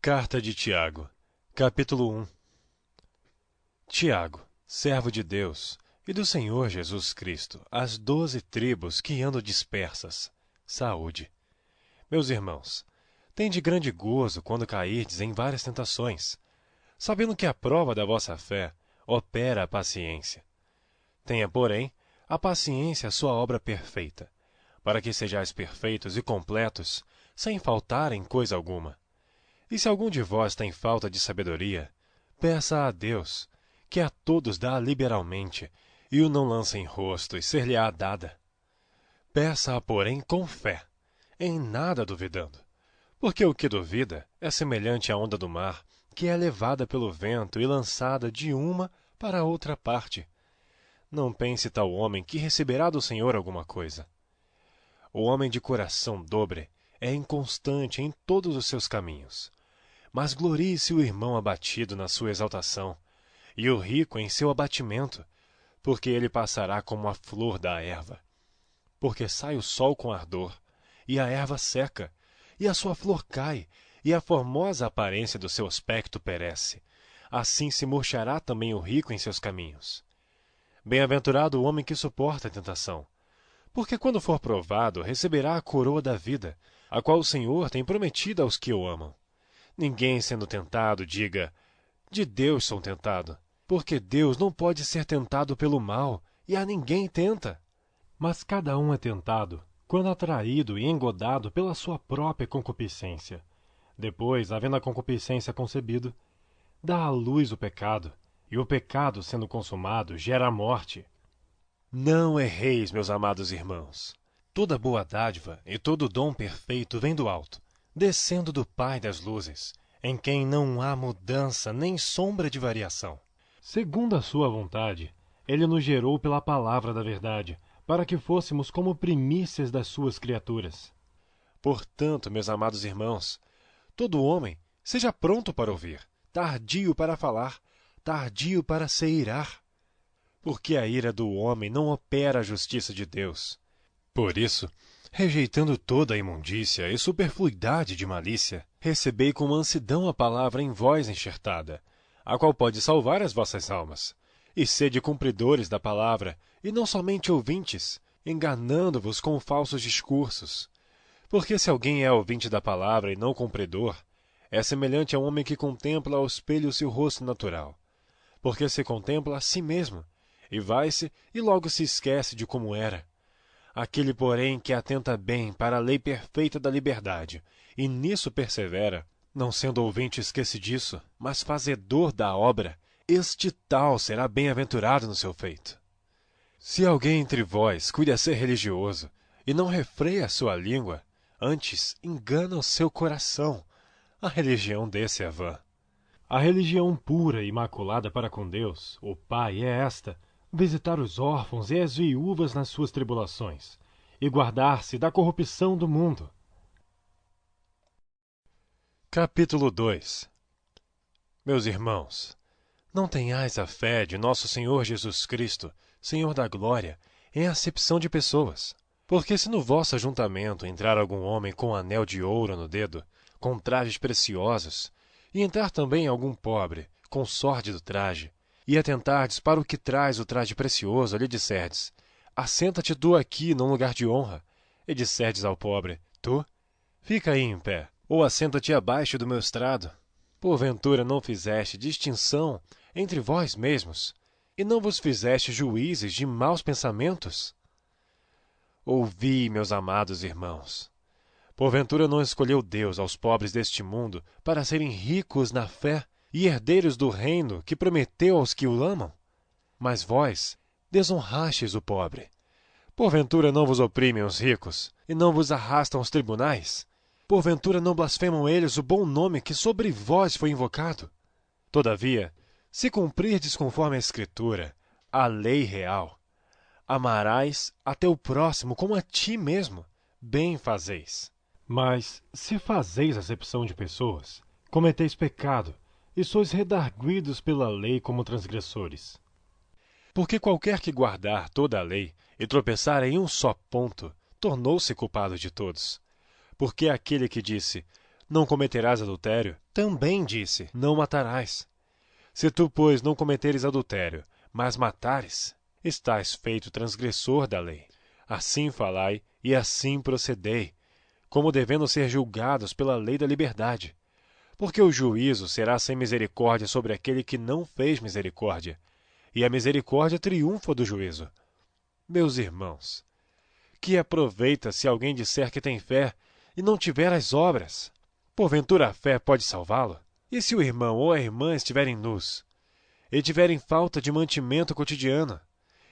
Carta de Tiago, capítulo 1. Tiago, servo de Deus e do Senhor Jesus Cristo, às 12 tribos que andam dispersas, saúde. Meus irmãos, tende grande gozo quando cairdes em várias tentações, sabendo que a prova da vossa fé opera a paciência. Tenha, porém, a paciência a sua obra perfeita, para que sejais perfeitos e completos, sem faltar em coisa alguma. E se algum de vós tem falta de sabedoria, peça a Deus, que a todos dá liberalmente, e o não lança em rosto, e ser-lhe-á dada. Peça-a, porém, com fé, em nada duvidando, porque o que duvida é semelhante à onda do mar, que é levada pelo vento e lançada de uma para outra parte. Não pense tal homem que receberá do Senhor alguma coisa. O homem de coração dobre é inconstante em todos os seus caminhos. Mas glorie-se o irmão abatido na sua exaltação, e o rico em seu abatimento, porque ele passará como a flor da erva. Porque sai o sol com ardor, e a erva seca, e a sua flor cai, e a formosa aparência do seu aspecto perece. Assim se murchará também o rico em seus caminhos. Bem-aventurado o homem que suporta a tentação, porque quando for provado, receberá a coroa da vida, a qual o Senhor tem prometido aos que o amam. Ninguém sendo tentado diga, de Deus sou tentado, porque Deus não pode ser tentado pelo mal, e a ninguém tenta. Mas cada um é tentado, quando atraído e engodado pela sua própria concupiscência. Depois, havendo a concupiscência concebido, dá à luz o pecado, e o pecado, sendo consumado, gera a morte. Não erreis, meus amados irmãos. Toda boa dádiva e todo dom perfeito vem do alto, descendo do Pai das luzes, em quem não há mudança nem sombra de variação. Segundo a sua vontade, ele nos gerou pela palavra da verdade, para que fôssemos como primícias das suas criaturas. Portanto, meus amados irmãos, todo homem seja pronto para ouvir, tardio para falar, tardio para se irar, porque a ira do homem não opera a justiça de Deus. Por isso, rejeitando toda a imundícia e superfluidade de malícia, recebei com mansidão a palavra em vós enxertada, a qual pode salvar as vossas almas. E sede cumpridores da palavra, e não somente ouvintes, enganando-vos com falsos discursos. Porque se alguém é ouvinte da palavra e não cumpridor, é semelhante a um homem que contempla ao espelho seu rosto natural. Porque se contempla a si mesmo, e vai-se e logo se esquece de como era. Aquele, porém, que atenta bem para a lei perfeita da liberdade, e nisso persevera, não sendo ouvinte esquecidiço, mas fazedor da obra, este tal será bem-aventurado no seu feito. Se alguém entre vós cuida ser religioso, e não refreia a sua língua, antes engana o seu coração, a religião desse é vã. A religião pura e imaculada para com Deus, o Pai, é esta: visitar os órfãos e as viúvas nas suas tribulações, e guardar-se da corrupção do mundo. Capítulo 2. Meus irmãos, não tenhais a fé de nosso Senhor Jesus Cristo, Senhor da glória, em acepção de pessoas. Porque se no vosso ajuntamento entrar algum homem com anel de ouro no dedo, com trajes preciosos, e entrar também algum pobre, com sórdido traje, e atentardes para o que traz o traje precioso, lhe disserdes, assenta-te tu aqui num lugar de honra, e disserdes ao pobre, tu, fica aí em pé, ou assenta-te abaixo do meu estrado. Porventura não fizeste distinção entre vós mesmos, e não vos fizeste juízes de maus pensamentos? Ouvi, meus amados irmãos. Porventura não escolheu Deus aos pobres deste mundo para serem ricos na fé e herdeiros do reino que prometeu aos que o amam? Mas vós desonrastes o pobre. Porventura não vos oprimem os ricos, e não vos arrastam aos tribunais? Porventura não blasfemam eles o bom nome que sobre vós foi invocado? Todavia, se cumprirdes conforme a Escritura, a lei real, amarás a teu próximo como a ti mesmo, bem fazeis. Mas, se fazeis acepção de pessoas, cometeis pecado, e sois redarguidos pela lei como transgressores. Porque qualquer que guardar toda a lei e tropeçar em um só ponto, tornou-se culpado de todos. Porque aquele que disse, Não cometerás adultério? Também disse: não matarás. Se tu, pois, não cometeres adultério, mas matares, estás feito transgressor da lei. Assim falai e assim procedei, como devendo ser julgados pela lei da liberdade. Porque o juízo será sem misericórdia sobre aquele que não fez misericórdia, e a misericórdia triunfa do juízo. Meus irmãos, que aproveita se alguém disser que tem fé e não tiver as obras? Porventura a fé pode salvá-lo? E se o irmão ou a irmã estiverem nus, e tiverem falta de mantimento cotidiano,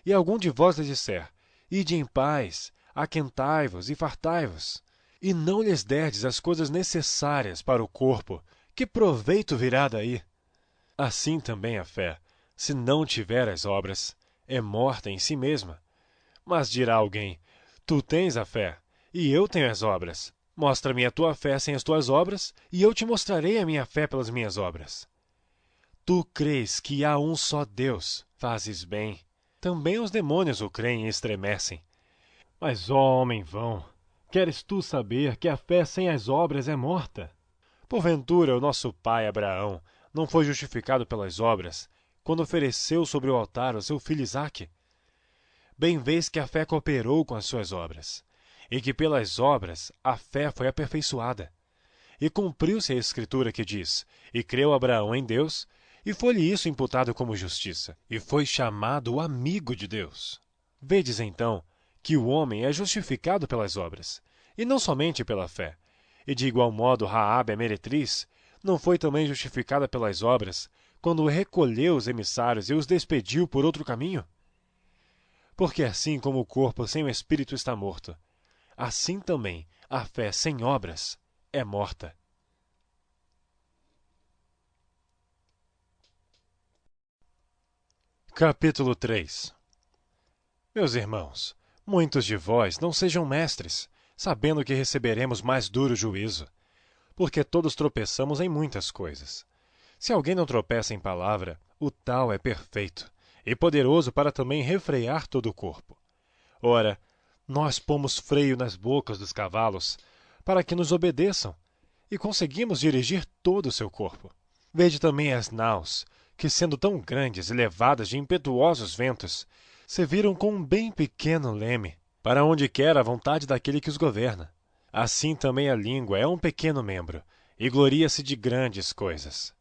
e algum de vós lhes disser: ide em paz, aquentai-vos e fartai-vos, e não lhes derdes as coisas necessárias para o corpo, que proveito virá daí? Assim também a fé, se não tiver as obras, é morta em si mesma. Mas dirá alguém: tu tens a fé, e eu tenho as obras. Mostra-me a tua fé sem as tuas obras, e eu te mostrarei a minha fé pelas minhas obras. Tu crês que há um só Deus, fazes bem. Também os demônios o creem e estremecem. Mas, ó homem vão, queres tu saber que a fé sem as obras é morta? Porventura o nosso pai Abraão não foi justificado pelas obras, quando ofereceu sobre o altar o seu filho Isaque? Bem vês que a fé cooperou com as suas obras, e que pelas obras a fé foi aperfeiçoada. E cumpriu-se a escritura que diz: e creu Abraão em Deus, e foi-lhe isso imputado como justiça, e foi chamado amigo de Deus. Vedes então que o homem é justificado pelas obras, e não somente pela fé. E de igual modo Raabe a meretriz não foi também justificada pelas obras, quando recolheu os emissários e os despediu por outro caminho? Porque assim como o corpo sem o espírito está morto, assim também a fé sem obras é morta. Capítulo 3. Meus irmãos, muitos de vós não sejam mestres, sabendo que receberemos mais duro juízo, porque todos tropeçamos em muitas coisas. Se alguém não tropeça em palavra, o tal é perfeito, e poderoso para também refrear todo o corpo. Ora, nós pomos freio nas bocas dos cavalos, para que nos obedeçam, e conseguimos dirigir todo o seu corpo. Vede também as naus, que sendo tão grandes e levadas de impetuosos ventos, se viram com um bem pequeno leme, para onde quer a vontade daquele que os governa. Assim também a língua é um pequeno membro, e gloria-se de grandes coisas.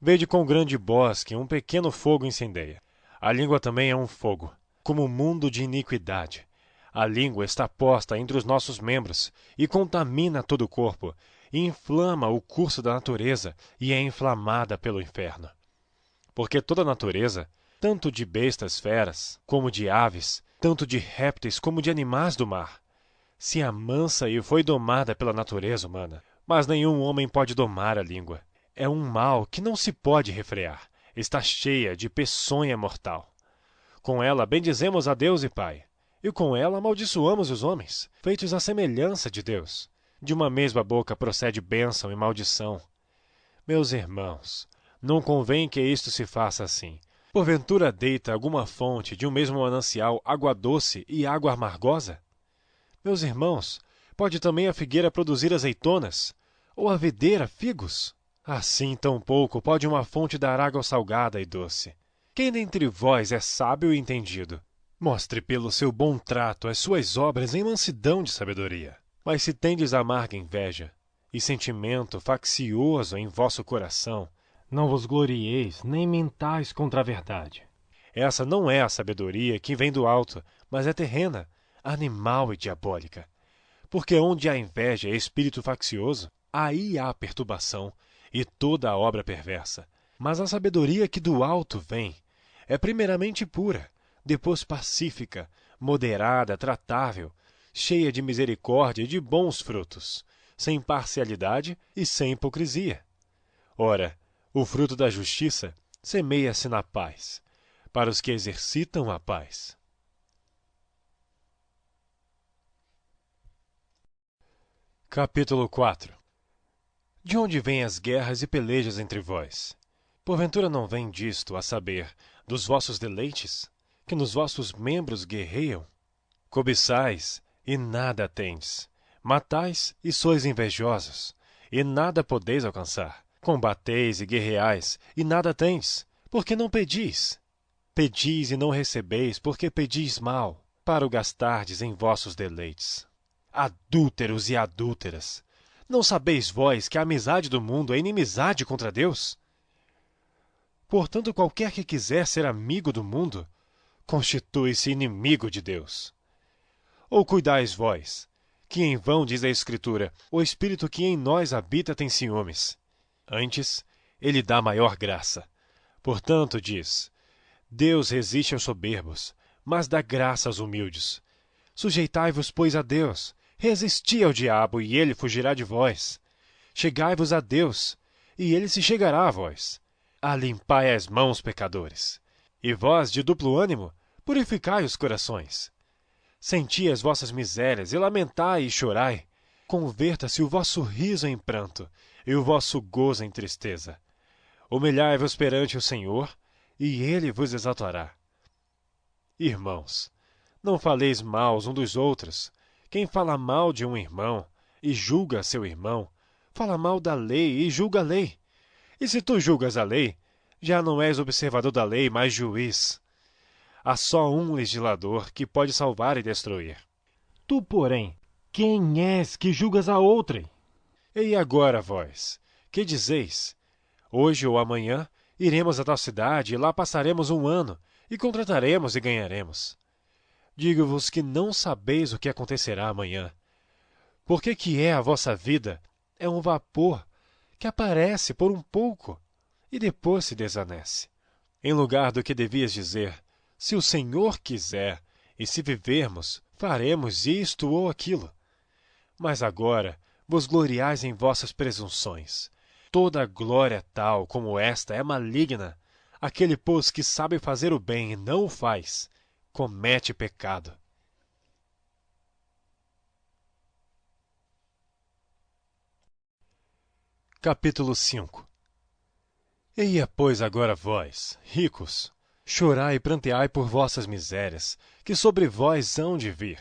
Vede com grande bosque um pequeno fogo incendeia. A língua também é um fogo, como um mundo de iniquidade. A língua está posta entre os nossos membros, e contamina todo o corpo, e inflama o curso da natureza, e é inflamada pelo inferno. Porque toda a natureza, tanto de bestas feras, como de aves, tanto de répteis como de animais do mar, se amansa e foi domada pela natureza humana. Mas nenhum homem pode domar a língua. É um mal que não se pode refrear. Está cheia de peçonha mortal. Com ela bendizemos a Deus e Pai, e com ela amaldiçoamos os homens, feitos à semelhança de Deus. De uma mesma boca procede bênção e maldição. Meus irmãos, não convém que isto se faça assim. Porventura deita alguma fonte de um mesmo manancial água doce e água amargosa? Meus irmãos, pode também a figueira produzir azeitonas, ou a videira figos? Assim tampouco pode uma fonte dar água salgada e doce. Quem dentre vós é sábio e entendido? Mostre pelo seu bom trato as suas obras em mansidão de sabedoria. Mas se tendes amarga inveja e sentimento faccioso em vosso coração, não vos glorieis nem mentais contra a verdade. Essa não é a sabedoria que vem do alto, mas é terrena, animal e diabólica. Porque onde há inveja e espírito faccioso, aí há perturbação e toda a obra perversa. Mas a sabedoria que do alto vem é primeiramente pura, depois pacífica, moderada, tratável, cheia de misericórdia e de bons frutos, sem parcialidade e sem hipocrisia. Ora, o fruto da justiça semeia-se na paz, para os que exercitam a paz. Capítulo 4. De onde vêm as guerras e pelejas entre vós? Porventura não vem disto, a saber, dos vossos deleites, que nos vossos membros guerreiam? Cobiçais, e nada tendes. Matais, e sois invejosos. e nada podeis alcançar. Combateis e guerreais, e nada tendes, porque não pedis. Pedis e não recebeis, porque pedis mal, para o gastardes em vossos deleites. Adúlteros e adúlteras, não sabeis vós que a amizade do mundo é inimizade contra Deus? Portanto, qualquer que quiser ser amigo do mundo, constitui-se inimigo de Deus. Ou cuidais vós, que em vão diz a Escritura, o Espírito que em nós habita tem ciúmes. Antes, ele dá maior graça. Portanto, diz, Deus resiste aos soberbos, mas dá graça aos humildes. Sujeitai-vos, pois, a Deus, resisti ao diabo, e ele fugirá de vós. Chegai-vos a Deus, e ele se chegará a vós. Alimpai as mãos, pecadores. E vós, de duplo ânimo, purificai os corações. Senti as vossas misérias, e lamentai e chorai. Converta-se o vosso riso em pranto, e o vosso gozo em tristeza. Humilhai-vos perante o Senhor, e ele vos exaltará. Irmãos, não faleis mal uns dos outros. Quem fala mal de um irmão, e julga seu irmão, fala mal da lei e julga a lei. E se tu julgas a lei, já não és observador da lei, mas juiz. Há só um legislador que pode salvar e destruir. Tu, porém, quem és que julgas a outrem? E agora vós, que dizeis? Hoje ou amanhã iremos a tal cidade e lá passaremos um ano, e contrataremos e ganharemos. Digo-vos que não sabeis o que acontecerá amanhã. Porque que é a vossa vida? É um vapor que aparece por um pouco e depois se desvanece. Em lugar do que devias dizer, se o Senhor quiser, e se vivermos, faremos isto ou aquilo. Mas agora vos gloriais em vossas presunções. Toda glória tal como esta é maligna. Aquele, pois, que sabe fazer o bem e não o faz, comete pecado. Capítulo 5. Eia, pois, agora vós, ricos, chorai e pranteai por vossas misérias, que sobre vós hão de vir.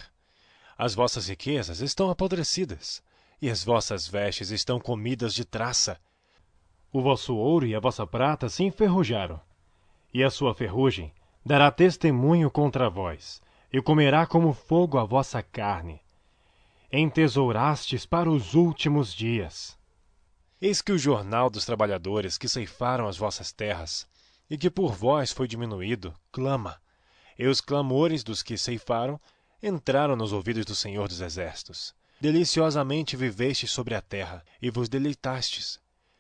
As vossas riquezas estão apodrecidas, e as vossas vestes estão comidas de traça. O vosso ouro e a vossa prata se enferrujaram, e a sua ferrugem dará testemunho contra vós, e comerá como fogo a vossa carne. Entesourastes para os últimos dias. Eis que o jornal dos trabalhadores que ceifaram as vossas terras, e que por vós foi diminuído, clama, e os clamores dos que ceifaram entraram nos ouvidos do Senhor dos Exércitos. Deliciosamente vivestes sobre a terra, e vos deleitastes.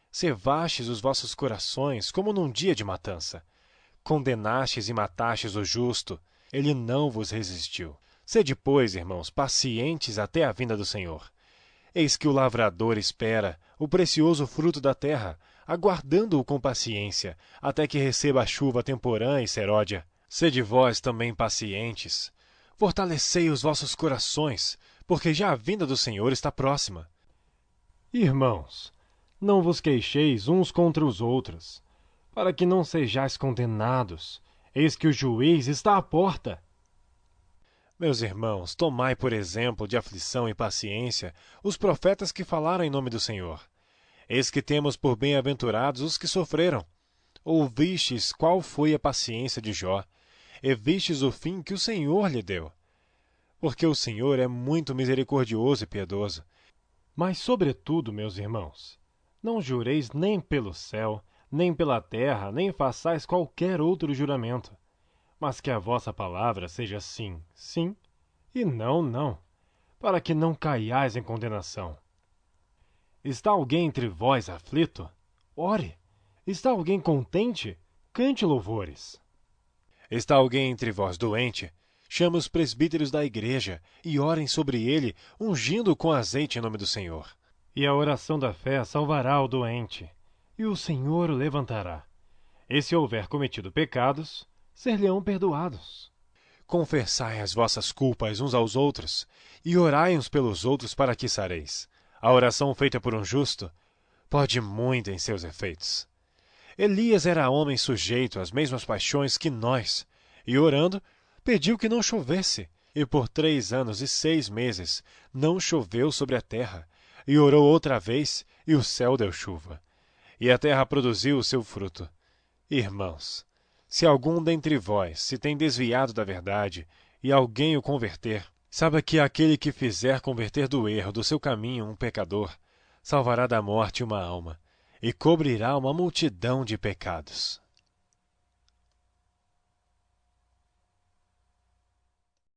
Cevastes os vossos corações como num dia de matança. Condenastes e matastes o justo, ele não vos resistiu. Sede, pois, irmãos, pacientes até a vinda do Senhor. Eis que o lavrador espera o precioso fruto da terra, aguardando-o com paciência, até que receba a chuva temporã e seródia. Sede vós também pacientes. Fortalecei os vossos corações, porque já a vinda do Senhor está próxima. Irmãos, não vos queixeis uns contra os outros, para que não sejais condenados. Eis que o juiz está à porta. Meus irmãos, tomai por exemplo de aflição e paciência os profetas que falaram em nome do Senhor. Eis que temos por bem-aventurados os que sofreram. Ouvistes qual foi a paciência de Jó, e vistes o fim que o Senhor lhe deu. Porque o Senhor é muito misericordioso e piedoso. Mas, sobretudo, meus irmãos, não jureis nem pelo céu, nem pela terra, nem façais qualquer outro juramento. Mas que a vossa palavra seja sim, sim, e não, não, para que não caiais em condenação. Está alguém entre vós aflito? Ore. Está alguém contente? Cante louvores. Está alguém entre vós doente? Chame os presbíteros da igreja e orem sobre ele, ungindo-o com azeite em nome do Senhor. E a oração da fé salvará o doente, e o Senhor o levantará. E se houver cometido pecados, ser-lhe-ão perdoados. Confessai as vossas culpas uns aos outros, e orai uns pelos outros para que sareis. A oração feita por um justo pode muito em seus efeitos. Elias era homem sujeito às mesmas paixões que nós, e orando, pediu que não chovesse, e por 3 anos e 6 meses não choveu sobre a terra, e orou outra vez, e o céu deu chuva, e a terra produziu o seu fruto. Irmãos, se algum dentre vós se tem desviado da verdade, e alguém o converter, saiba que aquele que fizer converter do erro do seu caminho um pecador, salvará da morte uma alma, e cobrirá uma multidão de pecados.